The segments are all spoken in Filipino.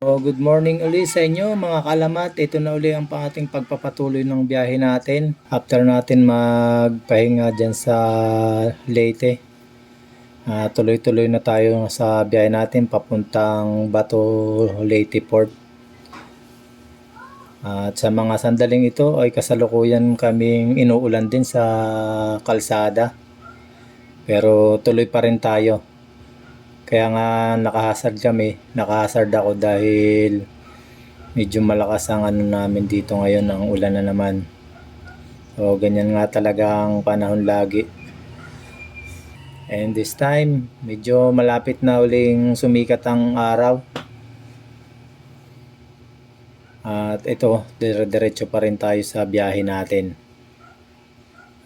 Good morning ulit sa inyo mga kalamat. Ito na uli ang ating pagpapatuloy ng biyahe natin. After natin magpahinga dyan sa Leyte. Tuloy-tuloy na tayo sa biyahe natin papuntang Bato Leyte Port. At sa mga sandaling ito ay kasalukuyan kaming inuulan din sa kalsada. Pero tuloy pa rin tayo. Kaya nga nakahasard ako dahil medyo malakas ang namin dito ngayon, ang ulan na naman. So ganyan nga talaga ang panahon lagi. And this time, medyo malapit na uling sumikat ang araw. At ito, dire-diretso pa rin tayo sa biyahe natin.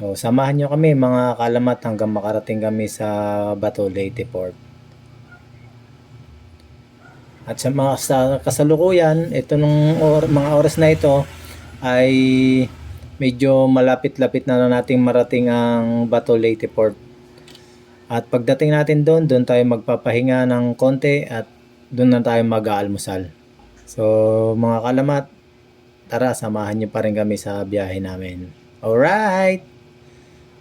So samahan nyo kami mga kalamat hanggang makarating kami sa Bato Leyte Port. At sa mga kasalukuyan, ito nung mga oras na ito ay medyo malapit-lapit na nating marating ang Bato Leyte Port. At pagdating natin doon tayo magpapahinga ng konti at doon na tayo mag-aalmusal. So mga kalamat, tara samahan niyo pa rin kami sa biyahe namin. Alright!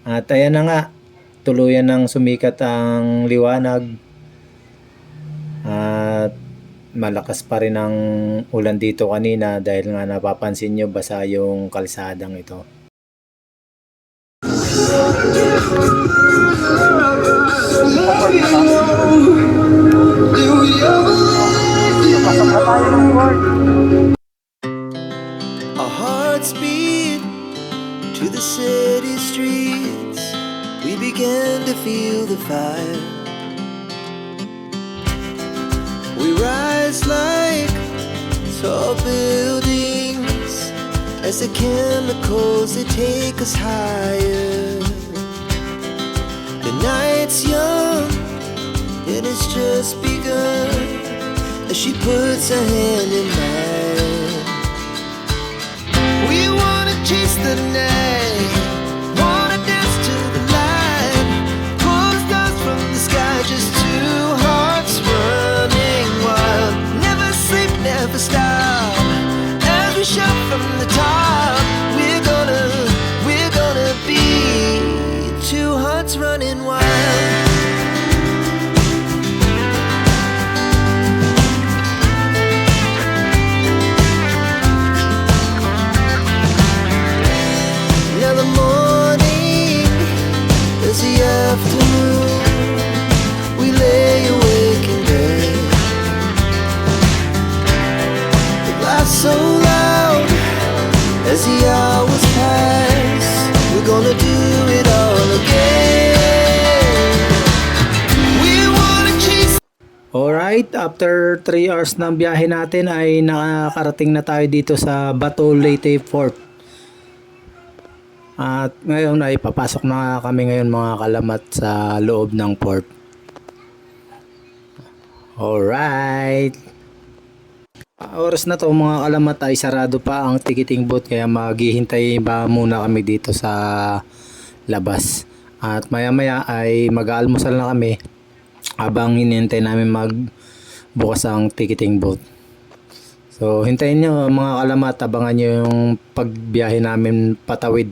At ayan na nga, tuluyan ng sumikat ang liwanag. At malakas pa rin ang ulan dito kanina dahil nga napapansin nyo basa yung kalsadang ito. Our hearts beat to the city streets. We began to feel the fire. We rise like tall buildings as the chemicals they take us higher. The night's young and it's just begun as she puts her hand in mine. We wanna chase the night, wanna dance to the light, pull the stars from the sky, just two hearts running wild. Never sleep, never stop, as we shout from the top. We're gonna be two hearts running wild. Now the morning is the afternoon. We lay awake in bed. The laughs so loud as the hours pass. We're gonna do it all again. We wanna chase. Alright, after 3 hours ng biyahe natin ay nakakarating na tayo dito sa Bato Leyte Port. At ngayon ay papasok na kami ngayon mga kalamat sa loob ng port. Alright. Oras na to mga kalamat ay sarado pa ang ticketing booth kaya maghihintay ba muna kami dito sa labas. At maya maya ay mag-aalmusal na kami habang hinihintay namin magbukas ang ticketing booth. So hintayin nyo mga kalamat, abangan nyo yung pagbiyahe namin patawid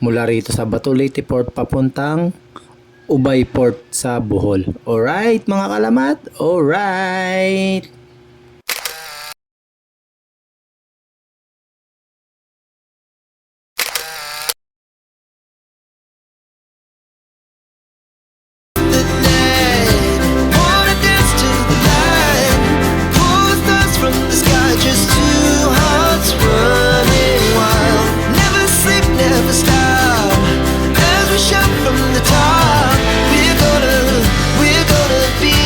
mula rito sa Bato Leyte Port papuntang Ubay Port sa Bohol. Alright mga kalamat? Alright! Wanna dance to the light, pull the stars from the sky, just two hearts running wild. Never sleep, never stop, as we shout from the top. We're gonna be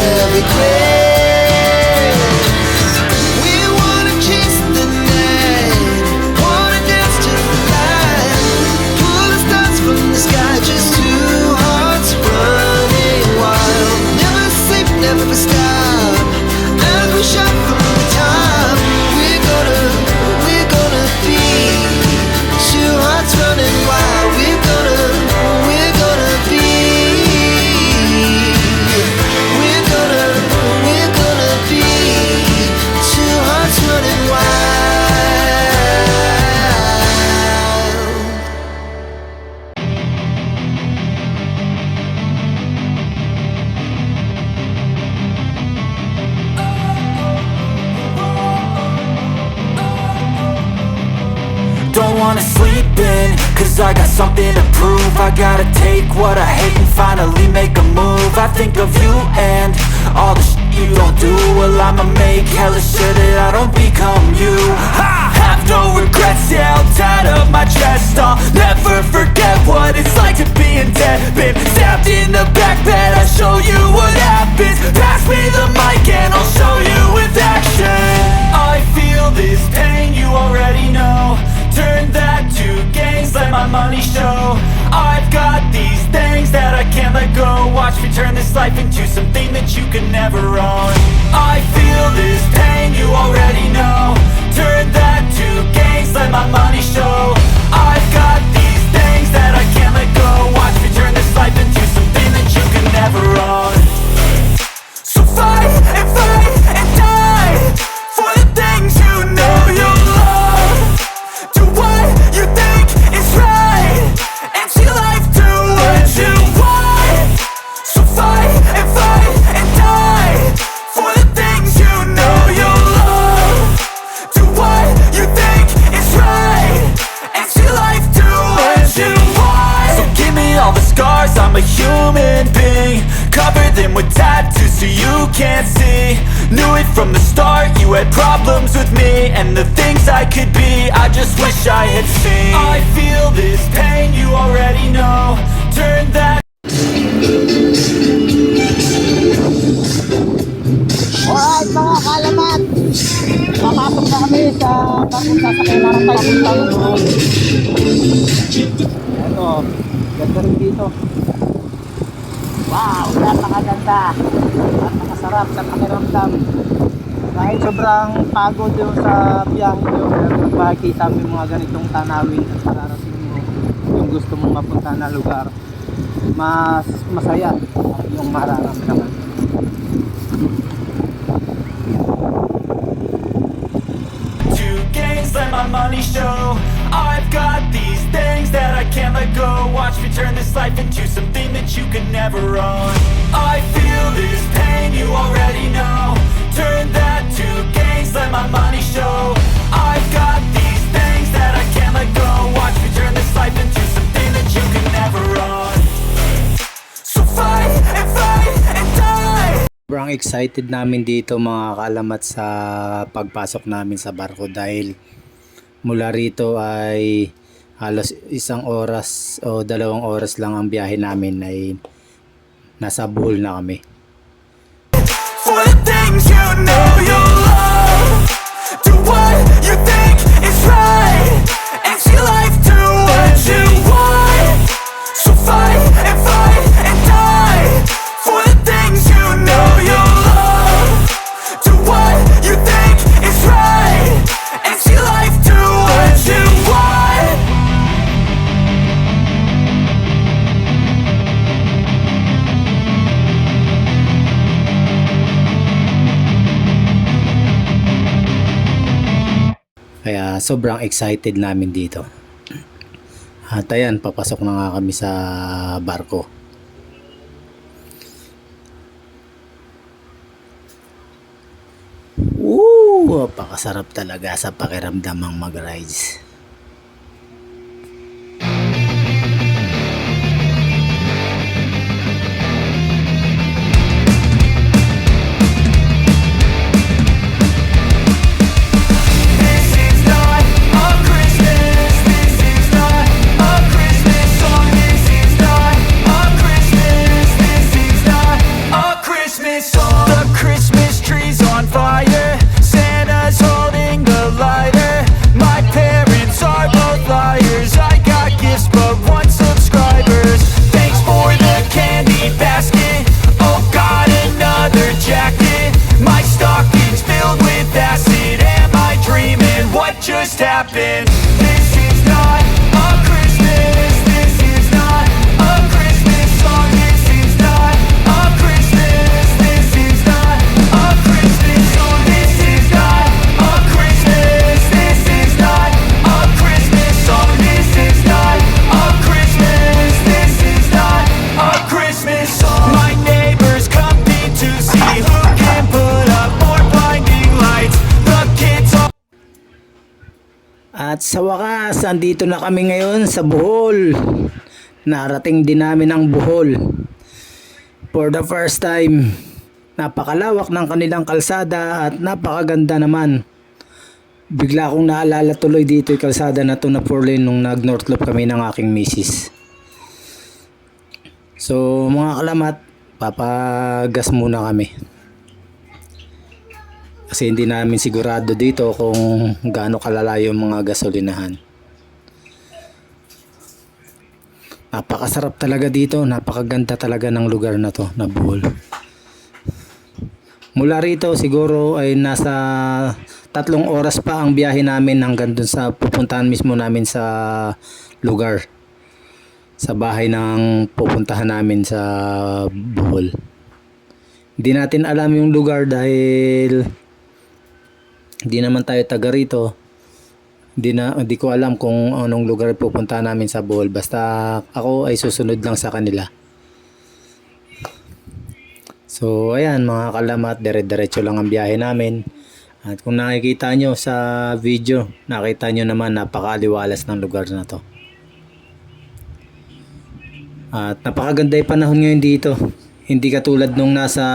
every grace. We wanna chase the night, wanna dance to the light, pull the stars from the sky, just two hearts running wild. Never sleep, never stop, as we shot from the top. We're gonna be two hearts running wild. We're gonna be. We're gonna be two hearts running wild. Don't wanna sleep in, cause I got something to prove. I gotta take what I hate and finally make a move. I think of you and all the shit you don't do. Well, I'ma make hella sure that I don't become you. I have no regrets, yeah, I'll tie up my chest. I'll never forget what it's like to be in debt. Been stabbed in the back bed, I'll show you what happens. Pass me the mic and I'll show you with action. I feel this pain, you already know. Turn that to gains, let my money show. I've got these things that I can't let go. Watch me turn this life into something that you can never own. I feel this pain, you already know. Turn that to gains, let my money show. I've got these things that I can't let go. Watch me turn this life into something that you can never own. So fight and die for the things you know you love. Do what you think is right, and see life do what you want. So fight and die for the things you know you love. Do what you think is right, and see life do what you want. So give me all the scars, I'm a human being. Cover them with tattoos so you can't see. Knew it from the start, you had problems with me and the things I could be, I just wish I had seen. I feel this pain, you already know. Turn that. Alright mga kalamat, papasok na kami sa papunta sa kailangan papuntang road. Ito, ganda rin dito. Wow, napakaganda at nakasarap sa pakiramdam. Kahit sobrang pagod yung sa biyahe nyo, pero kung makikita mo yung mga ganitong tanawin at mararating mo yung gusto mong mapunta na lugar, mas masaya yung mararamdaman. Let my money show. I've got these things that I can't let go. Watch me turn this life into something that you can never own. I feel this pain, you already know. Turn that to gains, let my money show. I've got these things that I can't let go. Watch me turn this life into something that you can never own. So fight and die. Sobrang excited namin dito mga kaalamat sa pagpasok namin sa barko dahil mula rito ay halos 1 oras o 2 oras lang ang biyahe namin ay nasa Bohol na kami. For the things you know you love, do what you think is right, and see life do what you want. So fight and die for the things you know you love. Do what you think is right, and see life do what you want. Kaya sobrang excited namin dito. At ayan, papasok na nga kami sa barko. Napakasarap talaga sa pakiramdam ang mag-rides. Song. At sa wakas, andito na kami ngayon sa Bohol. Narating din namin ang Bohol. For the first time, napakalawak ng kanilang kalsada at napakaganda naman. Bigla akong naalala tuloy dito yung kalsada na to na 4 lane nung nag North Loop kami ng aking misis. So mga kalamat, papagas muna kami. Kasi hindi namin sigurado dito kung gaano kalalayo yung mga gasolinahan. Napakasarap talaga dito, napakaganda talaga ng lugar na to, na Bohol. Mula rito siguro ay nasa 3 oras pa ang biyahe namin hanggang dun sa pupuntahan mismo namin sa lugar. Sa bahay ng pupuntahan namin sa Bohol. Hindi natin alam yung lugar dahil hindi naman tayo taga rito. Hindi ko alam kung anong lugar pupuntahan namin sa Bohol. Basta ako ay susunod lang sa kanila. So ayan mga kalamat, dire-diretso lang ang biyahe namin. At kung nakikita nyo sa video, nakita nyo naman napakaaliwalas ng lugar na to. At napakaganda yung panahon ngayon dito. Hindi katulad nung nasa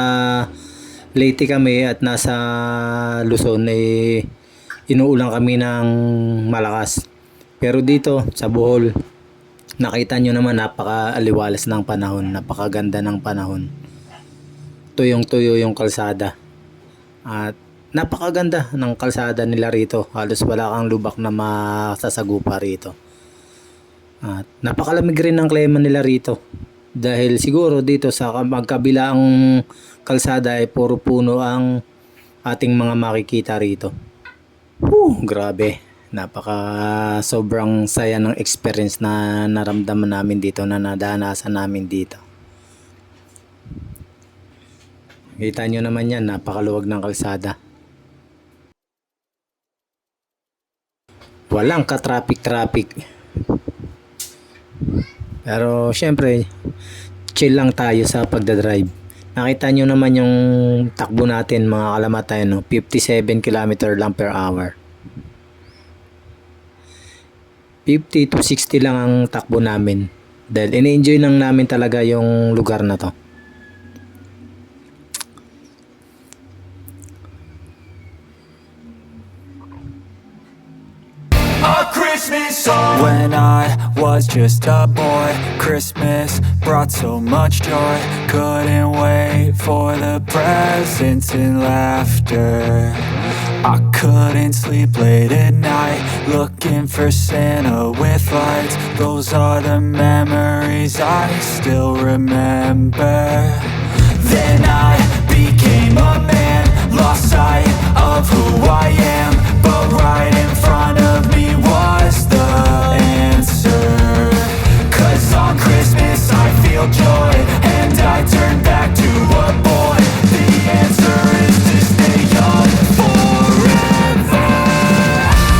Leyte kami at nasa Luzon inuulan kami ng malakas. Pero dito sa Bohol, nakita nyo naman napakaaliwalas ng panahon, napakaganda ng panahon. Tuyong-tuyo yung kalsada. At napakaganda ng kalsada nila rito. Halos wala kang lubak na masasagupa rito. At napakalamig rin ng klima nila rito. Dahil siguro dito sa magkabilang kalsada ay puro puno ang ating mga makikita rito. Grabe. Sobrang saya ng experience na naramdaman namin dito, na nadanasan namin dito. Kita nyo naman yan, napakaluwag ng kalsada. Walang ka-traffic. Pero syempre, chill lang tayo sa pagdadrive. Nakita nyo naman yung takbo natin mga kalamat tayo, no? 57 km lang per hour. 50 to 60 lang ang takbo namin. Dahil ini-enjoy lang namin talaga yung lugar na to. A Christmas song. When I was just a boy, Christmas brought so much joy. Couldn't wait for the presents and laughter. I couldn't sleep late at night, looking for Santa with lights. Those are the memories I still remember. Then I became a man, lost sight of who I am. But right in front of me was the answer. 'Cause on Christmas I feel joy, and I turn back to a boy. The answer is to stay young forever.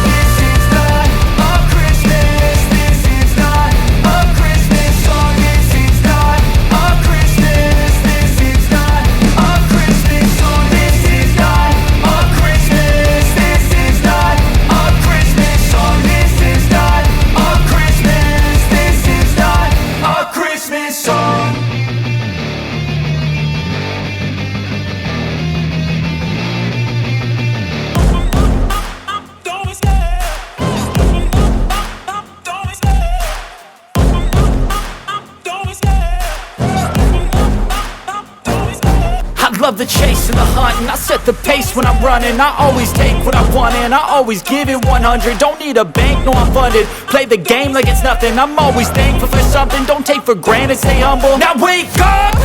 This is not a Christmas, this is not a Christmas song. This is not a Christmas, this is not a Christmas song. This is not a Christmas, this is not a Christmas song. This is not a Christmas, this is not a Christmas song. I love the chase and the hunt, and I set the pace when I'm running. I always take what I want and I always give it 100. Don't need a bank, no I'm funded. Play the game like it's nothing. I'm always thankful for something. Don't take for granted, stay humble. Now wake up!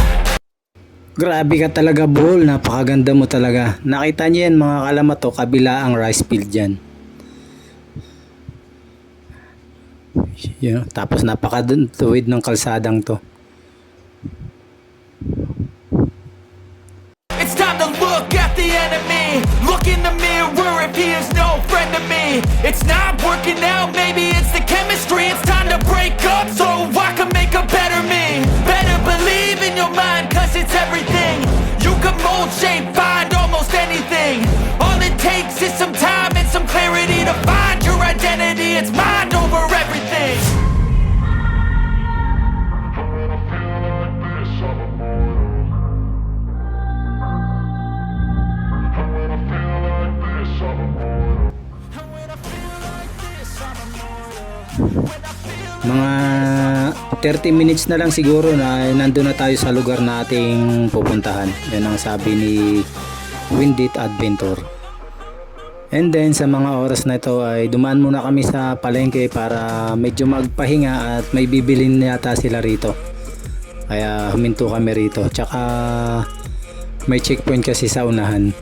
Grabe ka talaga Bohol, napakaganda mo talaga. Nakita niyo yan mga kalamat to, kabila ang rice field dyan. Tapos napakatuwid ng kalsadang to. It's time to look at the enemy. Look in the mirror if he is no friend to me. It's not working out, maybe it's the chemistry. It's time to break up so I can make a better me. Better believe in your mind, 'cause it's everything. You can mold, shape, find almost anything. All it takes is some time and some clarity to find your identity. it's mind over everything. Mga 30 minutes na lang siguro na nandun na tayo sa lugar nating pupuntahan. Yan ang sabi ni Windit Adventure. And then sa mga oras na ito ay dumaan muna kami sa palengke para medyo magpahinga at may bibilin yata sila rito. Kaya huminto kami rito. Tsaka may checkpoint kasi sa unahan.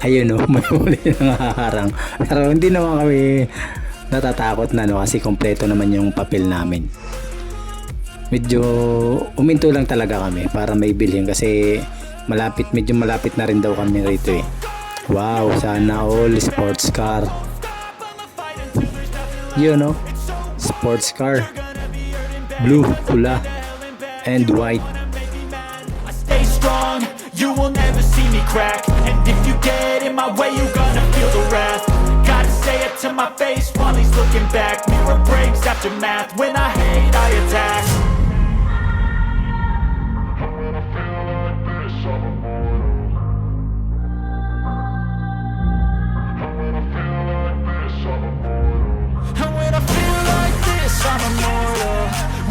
Ayun o, may huli na nakaharang. Pero hindi naman kami natatakot na no, kasi kompleto naman yung papel namin. Medyo uminto lang talaga kami para may bilhin kasi medyo malapit na rin daw kami rito eh. Wow, sana all sports car. You know, sports car. Blue, pula, and white. I stay strong, you will never see me crack. And if you get in my way, you're gonna feel the wrath. Gotta say it to my face while he's looking back. Mirror breaks after math, when I hate I attack. And when I feel like this, I'm immortal.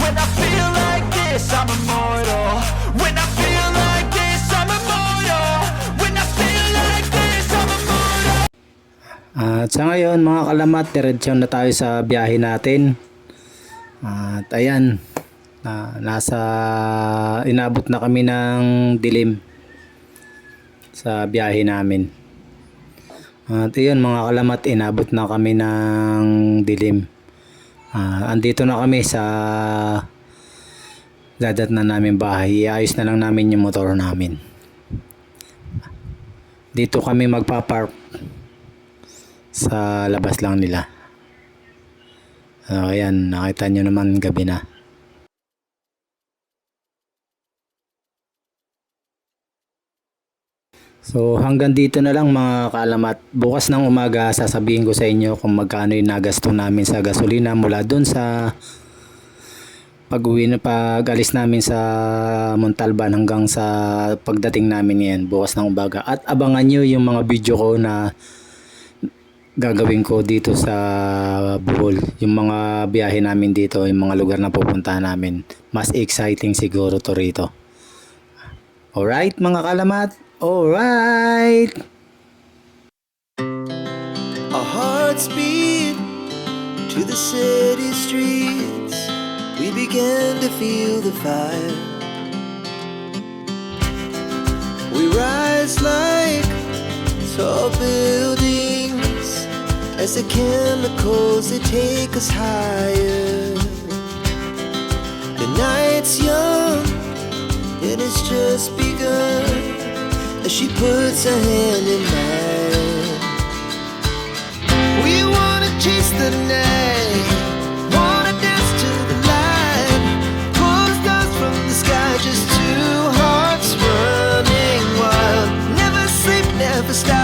When I feel like this, I'm immortal. When I feel like this, I'm immortal. When I feel like this, I'm immortal. At sa ngayon mga kalamat, diretso na tayo sa biyahe natin. At ayan, inabot na kami ng dilim sa biyahe namin. At ayan mga kalamat, inabot na kami ng dilim. Andito na kami sa dadat na namin bahay. Iayos na lang namin yung motor namin. Dito kami magpa-park sa labas lang nila. Ayan, nakita nyo naman gabi na. So hanggang dito na lang mga kaalamat. Bukas ng umaga sasabihin ko sa inyo kung magkano yung nagasto namin sa gasolina mula dun sa pag-alis namin sa Montalban hanggang sa pagdating namin yan bukas ng umaga. At abangan nyo yung mga video ko na gagawin ko dito sa Bohol. Yung mga biyahe namin dito, yung mga lugar na pupuntahan namin. Mas exciting siguro to rito. Alright mga kaalamat? Alright! Our hearts beat to the city streets. We began to feel the fire. We rise like tall buildings as the chemicals they take us higher. The night's young and it's just begun as she puts her hand in mine. We wanna chase the night, wanna dance to the light, pull the stars from the sky, just two hearts running wild. Never sleep, never stop.